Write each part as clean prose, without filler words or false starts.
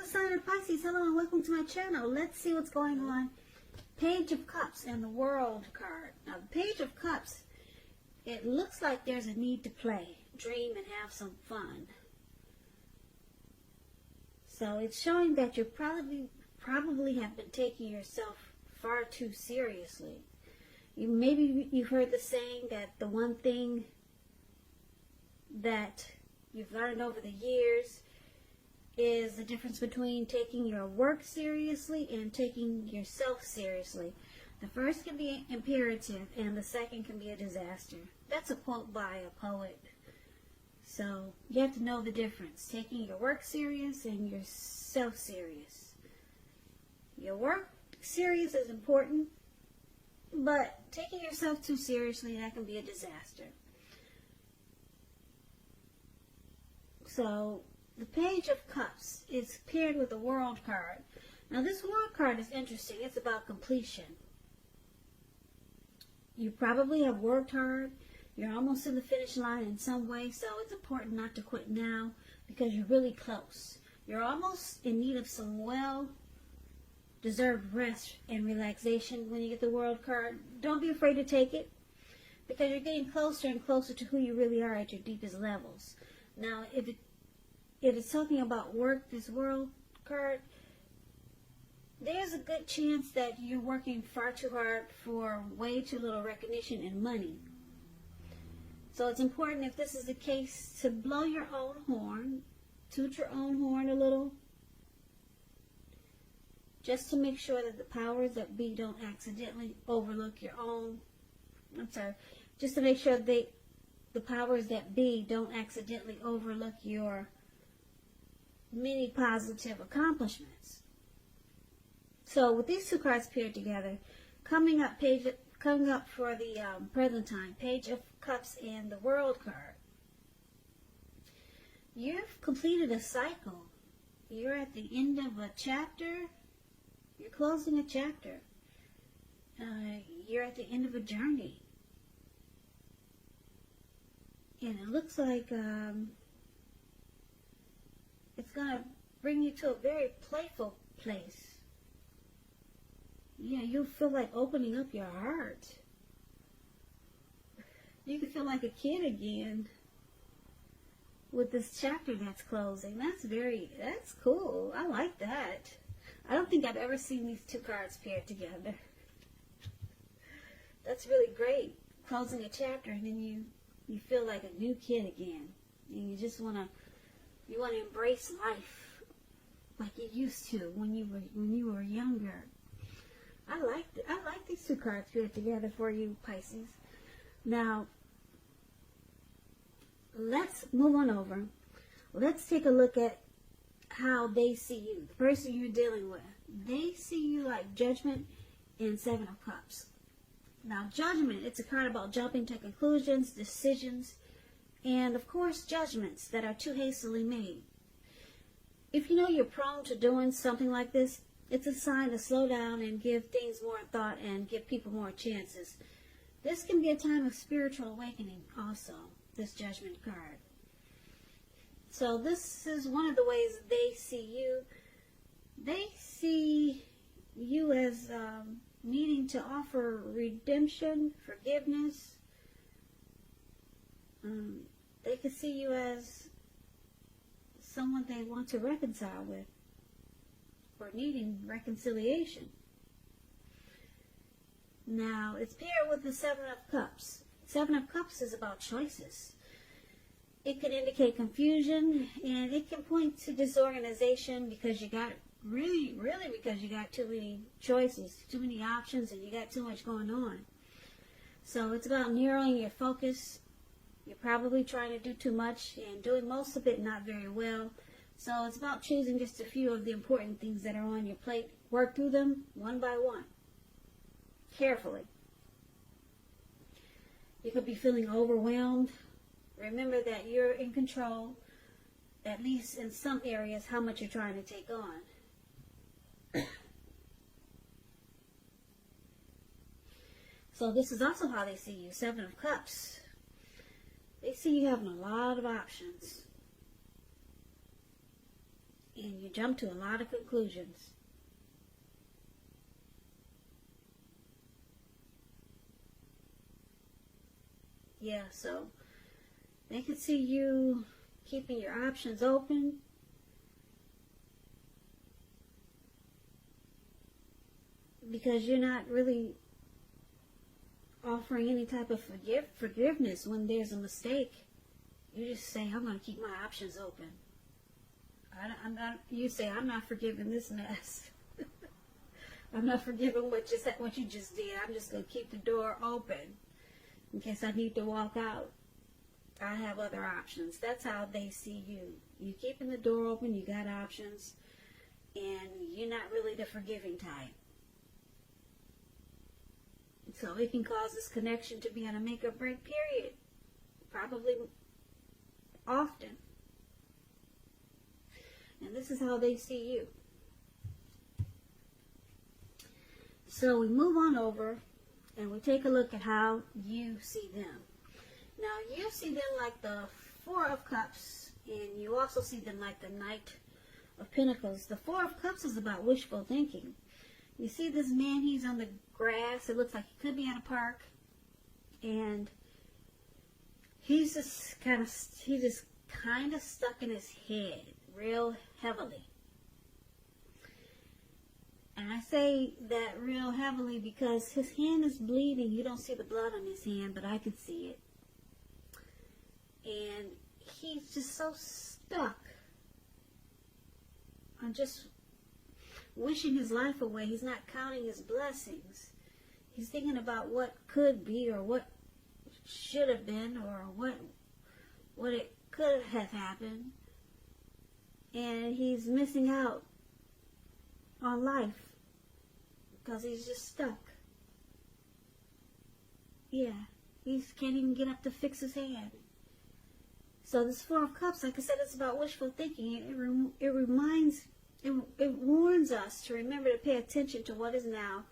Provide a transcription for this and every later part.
the sign of Pisces. Hello and welcome to my channel. Let's see what's going on. Page of Cups and the World card. Now, the Page of Cups, it looks like there's a need to play, dream, and have some fun. So it's showing that you probably have been taking yourself far too seriously. Maybe you've heard the saying that the one thing that you've learned over the years is the difference between taking your work seriously and taking yourself seriously. The first can be imperative and the second can be a disaster. That's a quote by a poet. So you have to know the difference. Taking your work serious and yourself serious. Your work serious is important, but taking yourself too seriously, that can be a disaster. So the Page of Cups is paired with the World card. Now this World card is interesting. It's about completion. You probably have worked hard. You're almost in the finish line in some way, so it's important not to quit now because you're really close. You're almost in need of some well-deserved rest and relaxation when you get the World card. Don't be afraid to take it because you're getting closer and closer to who you really are at your deepest levels. Now, if it's talking about work, this World card, there's a good chance that you're working far too hard for way too little recognition and money. So it's important, if this is the case, to blow your own horn, toot your own horn a little, just to make sure that the powers that be don't accidentally overlook your own, just to make sure the powers that be don't accidentally overlook your many positive accomplishments. So with these two cards paired together, coming up for the present time, Page of Cups and the World card, you've completed a cycle. You're at the end of a chapter. You're closing a chapter. You're at the end of a journey. And it looks like it's going to bring you to a very playful place. Yeah, you'll feel like opening up your heart. You can feel like a kid again with this chapter that's closing. That's cool. I like that. I don't think I've ever seen these two cards paired together. That's really great. Closing a chapter and then you feel like a new kid again. And you just want to embrace life like you used to when you were younger. I like these two cards paired together for you, Pisces. Now, let's move on over. Let's take a look at how they see you, the person you're dealing with. They see you like Judgment and Seven of Cups. Now, Judgment, it's a card about jumping to conclusions, decisions, and, of course, judgments that are too hastily made. If you know you're prone to doing something like this, it's a sign to slow down and give things more thought and give people more chances. This can be a time of spiritual awakening also, this Judgment card. So this is one of the ways they see you. They see you as needing to offer redemption, forgiveness. They can see you as someone they want to reconcile with, or needing reconciliation. Now, it's paired with the Seven of Cups. Seven of Cups is about choices. It can indicate confusion, and it can point to disorganization because you got because you got too many choices, too many options, and you got too much going on. So it's about narrowing your focus. You're probably trying to do too much and doing most of it not very well. So it's about choosing just a few of the important things that are on your plate. Work through them one by one, carefully. You could be feeling overwhelmed. Remember that you're in control, at least in some areas, how much you're trying to take on. So this is also how they see you, Seven of Cups. They see you having a lot of options. and you jump to a lot of conclusions. Yeah, so they can see you keeping your options open. Because you're not really offering any type of forgiveness when there's a mistake. You just say, I'm going to keep my options open. You say, I'm not forgiving this mess. I'm not forgiving what you just did. I'm just going to keep the door open in case I need to walk out. I have other options. That's how they see you. You keeping the door open, you got options, and you're not really the forgiving type. So it can cause this connection to be on a make or break period. Probably often. And this is how they see you. So we move on over and we take a look at how you see them. Now you see them like the Four of Cups, and you also see them like the Knight of Pentacles. The Four of Cups is about wishful thinking. You see this man, he's on the grass. It looks like he could be at a park. And he's just kind of stuck in his head real heavily. And I say that real heavily because his hand is bleeding. You don't see the blood on his hand, but I can see it. And he's just so stuck on just wishing his life away. He's not counting his blessings. He's thinking about what could be or what should have been or what it could have happened. And he's missing out on life because he's just stuck. Yeah, he can't even get up to fix his hand. So this Four of Cups, like I said, it's about wishful thinking. It warns us to remember to pay attention to what is now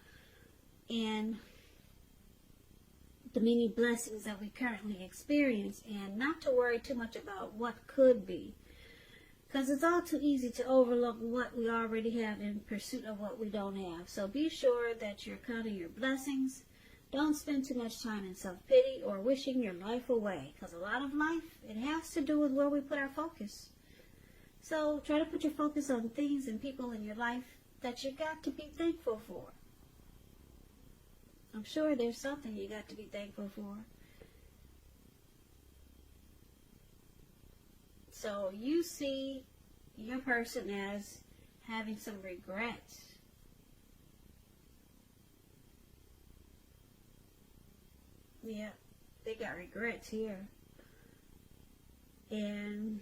and the many blessings that we currently experience, and not to worry too much about what could be. Because it's all too easy to overlook what we already have in pursuit of what we don't have. So be sure that you're counting your blessings. Don't spend too much time in self-pity or wishing your life away. Because a lot of life, it has to do with where we put our focus. So try to put your focus on things and people in your life that you got to be thankful for. I'm sure there's something you got to be thankful for. So you see your person as having some regrets. Yeah, they got regrets here. And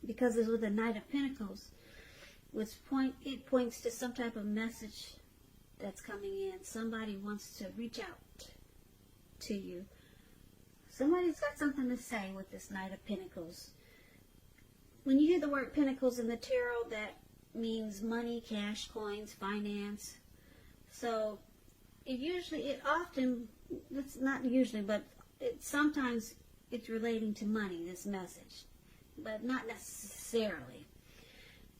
because it's with the Knight of Pentacles, it points to some type of message that's coming in. Somebody wants to reach out to you. Somebody's got something to say with this Knight of Pentacles. When you hear the word Pentacles in the tarot, that means money, cash, coins, finance. So sometimes it's relating to money, this message, but not necessarily.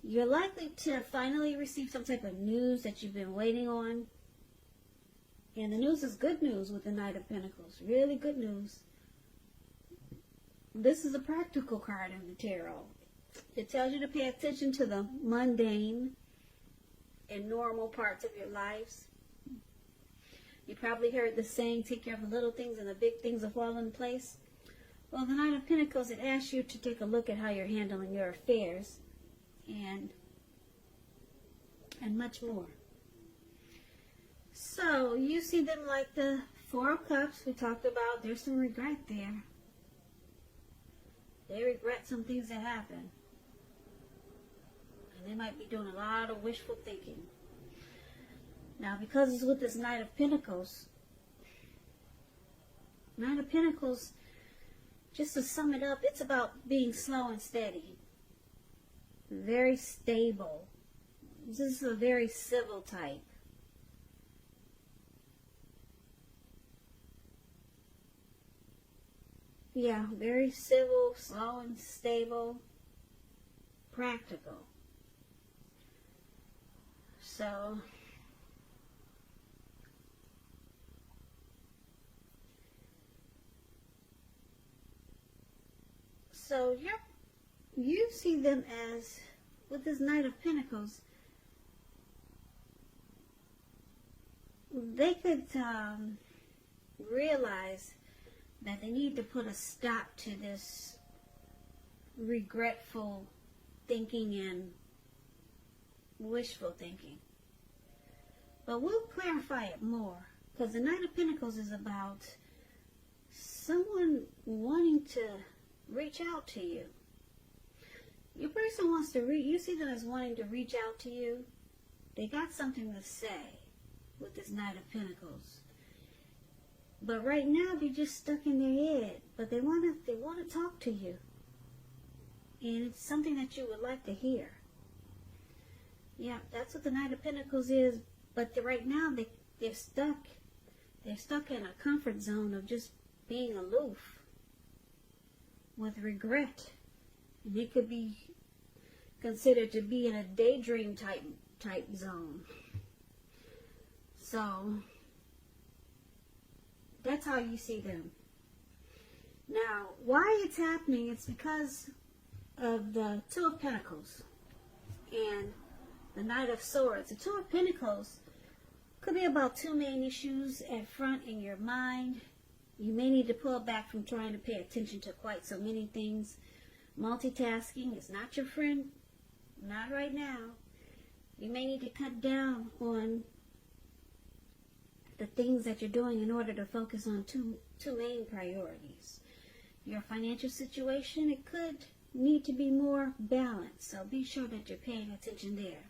You're likely to finally receive some type of news that you've been waiting on. And the news is good news with the Knight of Pentacles. Really good news. This is a practical card in the tarot. It tells you to pay attention to the mundane and normal parts of your lives. You probably heard the saying, take care of the little things and the big things will fall in place. Well, the Knight of Pentacles, it asks you to take a look at how you're handling your affairs and much more. So, you see them like the Four of Cups we talked about. There's some regret there. They regret some things that happened. And they might be doing a lot of wishful thinking. Now, because it's with this Knight of Pentacles, just to sum it up, it's about being slow and steady. Very stable. This is a very civil type. Yeah, very civil, slow and stable. practical. So you see them as, with this Knight of Pentacles, they could realize that they need to put a stop to this regretful thinking and wishful thinking. But we'll clarify it more, because the Knight of Pentacles is about someone wanting to reach out to you. Your person wants to you see them as wanting to reach out to you. They got something to say with this Knight of Pentacles. But right now they're just stuck in their head. But they want to talk to you. And it's something that you would like to hear. Yeah, that's what the Knight of Pentacles is. But right now they're stuck. They're stuck in a comfort zone of just being aloof with regret. And it could be considered to be in a daydream type zone. So that's how you see them. Now, why it's happening, it's because of the Two of Pentacles and the Knight of Swords. The Two of Pentacles could be about two main issues at front in your mind. You may need to pull back from trying to pay attention to quite so many things. Multitasking is not your friend. Not right now. You may need to cut down on the things that you're doing in order to focus on two main priorities. Your financial situation, it could need to be more balanced. So be sure that you're paying attention there.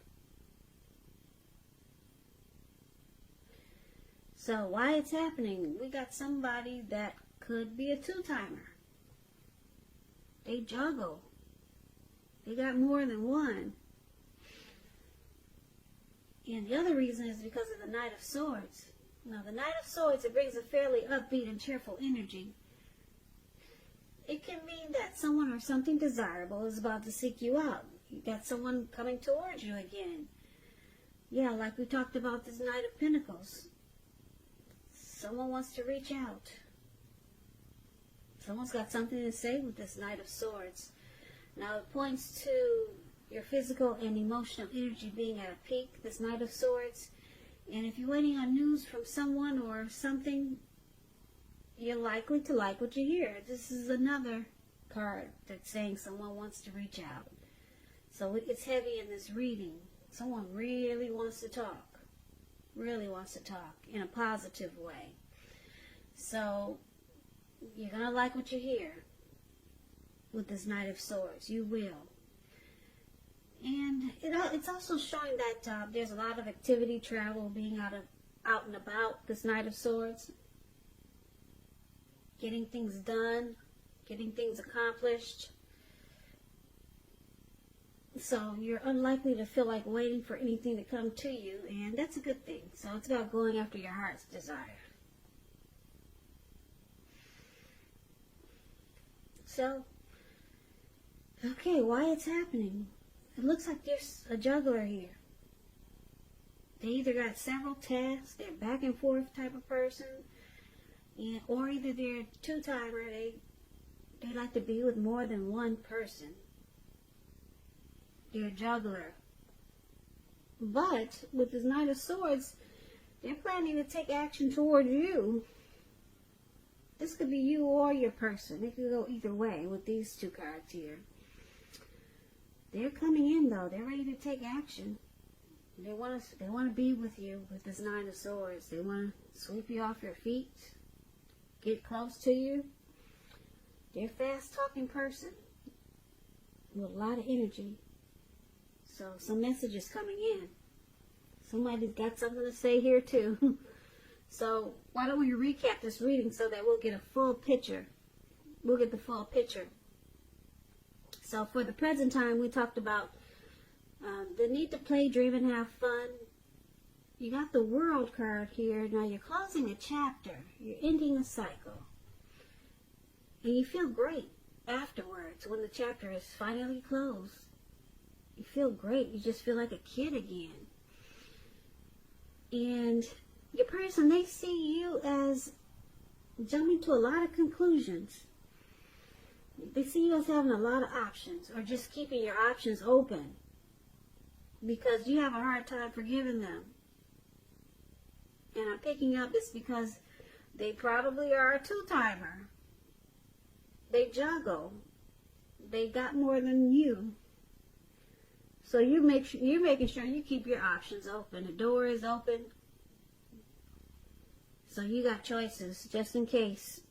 So why it's happening? We got somebody that could be a two-timer. They juggle. They got more than one. And the other reason is because of the Knight of Swords. Now, the Knight of Swords, it brings a fairly upbeat and cheerful energy. It can mean that someone or something desirable is about to seek you out. You got someone coming towards you again. Yeah, like we talked about this Knight of Pentacles. Someone wants to reach out. Someone's got something to say with this Knight of Swords. Now, it points to your physical and emotional energy being at a peak, this Knight of Swords. And if you're waiting on news from someone or something, you're likely to like what you hear. This is another card that's saying someone wants to reach out. So it's heavy in this reading. Someone really wants to talk. Really wants to talk in a positive way. So you're going to like what you hear with this Knight of Swords. You will. And it's also showing that there's a lot of activity, travel, being out and about, this Knight of Swords. Getting things done, getting things accomplished. So you're unlikely to feel like waiting for anything to come to you, and that's a good thing. So it's about going after your heart's desire. So, okay, why it's happening? It looks like there's a juggler here. They either got several tasks, they're back and forth type of person, or either they're a two-timer, they like to be with more than one person. They're a juggler. But with this Knight of Swords, they're planning to take action toward you. This could be you or your person. It could go either way with these two cards here. They're coming in though. They're ready to take action. They want to be with you with this Nine of Swords. They want to sweep you off your feet, get close to you. They're a fast-talking person with a lot of energy. So some messages coming in. Somebody's got something to say here too. So why don't we recap this reading so that we'll get a full picture. We'll get the full picture. So for the present time, we talked about the need to play, dream, and have fun. You got the World card here. Now you're closing a chapter. You're ending a cycle. And you feel great afterwards when the chapter is finally closed. You feel great. You just feel like a kid again. And your person, they see you as jumping to a lot of conclusions. They see you as having a lot of options, or just keeping your options open, because you have a hard time forgiving them. And I'm picking up this because they probably are a two-timer. They juggle. They got more than you. So you're making sure you keep your options open. The door is open. So you got choices just in case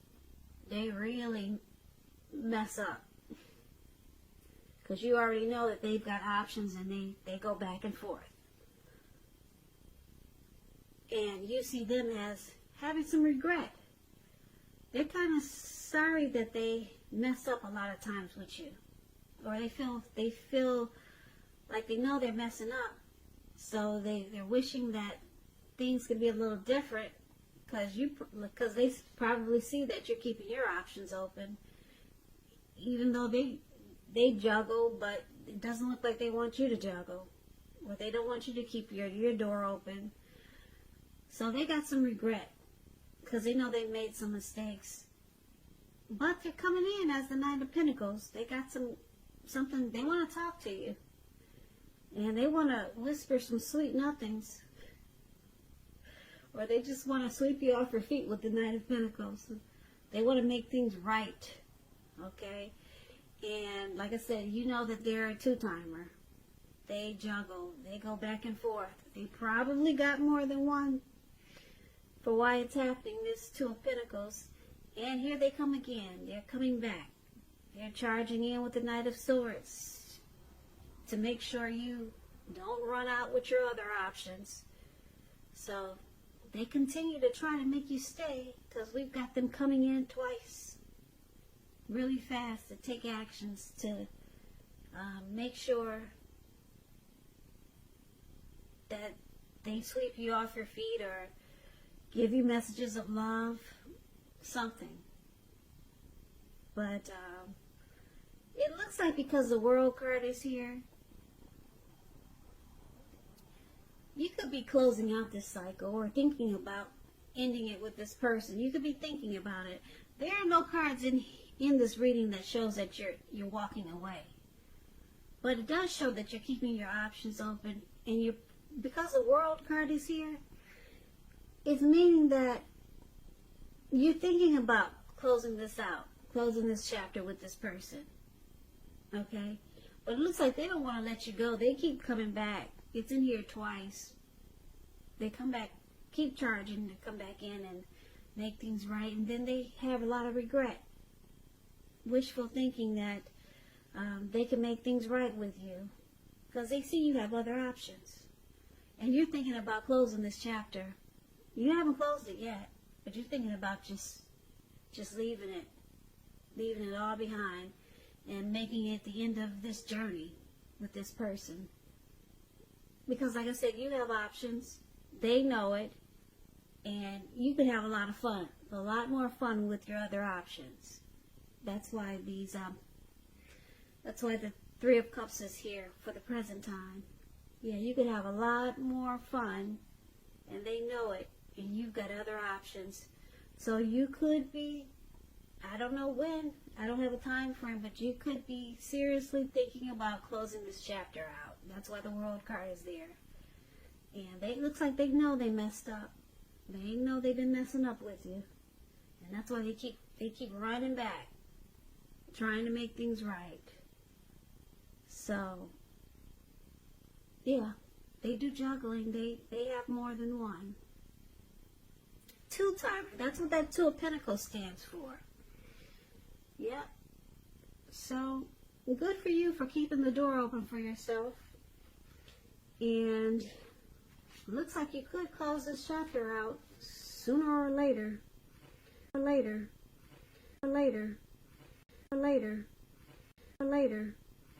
they really mess up. Because you already know that they've got options, and they go back and forth. And you see them as having some regret. They're kind of sorry that they mess up a lot of times with you. Or they feel like they know they're messing up. So they're wishing that things could be a little different, because they probably see that you're keeping your options open. Even though they juggle, but it doesn't look like they want you to juggle. Or they don't want you to keep your door open. So they got some regret, because they know they made some mistakes. But they're coming in as the Knight of Pentacles. They got something, they want to talk to you. And they want to whisper some sweet nothings. Or they just want to sweep you off your feet with the Knight of Pentacles. They want to make things right. Okay? And like I said, you know that they're a two-timer. They juggle. They go back and forth. They probably got more than one for why it's happening, this Two of Pentacles. And here they come again. They're coming back. They're charging in with the Knight of Swords to make sure you don't run out with your other options. So they continue to try to make you stay, because we've got them coming in twice really fast to take actions to make sure that they sweep you off your feet, or give you messages of love, something. But it looks like, because the World card is here, you could be closing out this cycle, or thinking about ending it with this person. You could be thinking about it. There are no cards in this reading that shows that you're walking away. But it does show that you're keeping your options open, and because the World card is here, it's meaning that you're thinking about closing this out, closing this chapter with this person. Okay? But it looks like they don't want to let you go. They keep coming back. It's in here twice. They come back, keep charging to come back in and make things right. And then they have a lot of regret. Wishful thinking that they can make things right with you, because they see you have other options. And you're thinking about closing this chapter. You haven't closed it yet, but you're thinking about just leaving it all behind, and making it the end of this journey with this person. Because like I said, you have options. They know it. And you can have a lot of fun. A lot more fun with your other options. That's why the Three of Cups is here for the present time. Yeah, you can have a lot more fun, and they know it, and you've got other options. So you could be, I don't know when, I don't have a time frame, but you could be seriously thinking about closing this chapter out. That's why the World card is there. And it looks like they know they messed up. They know they've been messing up with you. And that's why they keep running back, trying to make things right. So, yeah, they do juggling. They have more than one. Two-timer. That's what that Two of Pentacles stands for. Yeah. So, good for you for keeping the door open for yourself. And looks like you could close this chapter out sooner or later. Or later. Or later. Or later. Or later.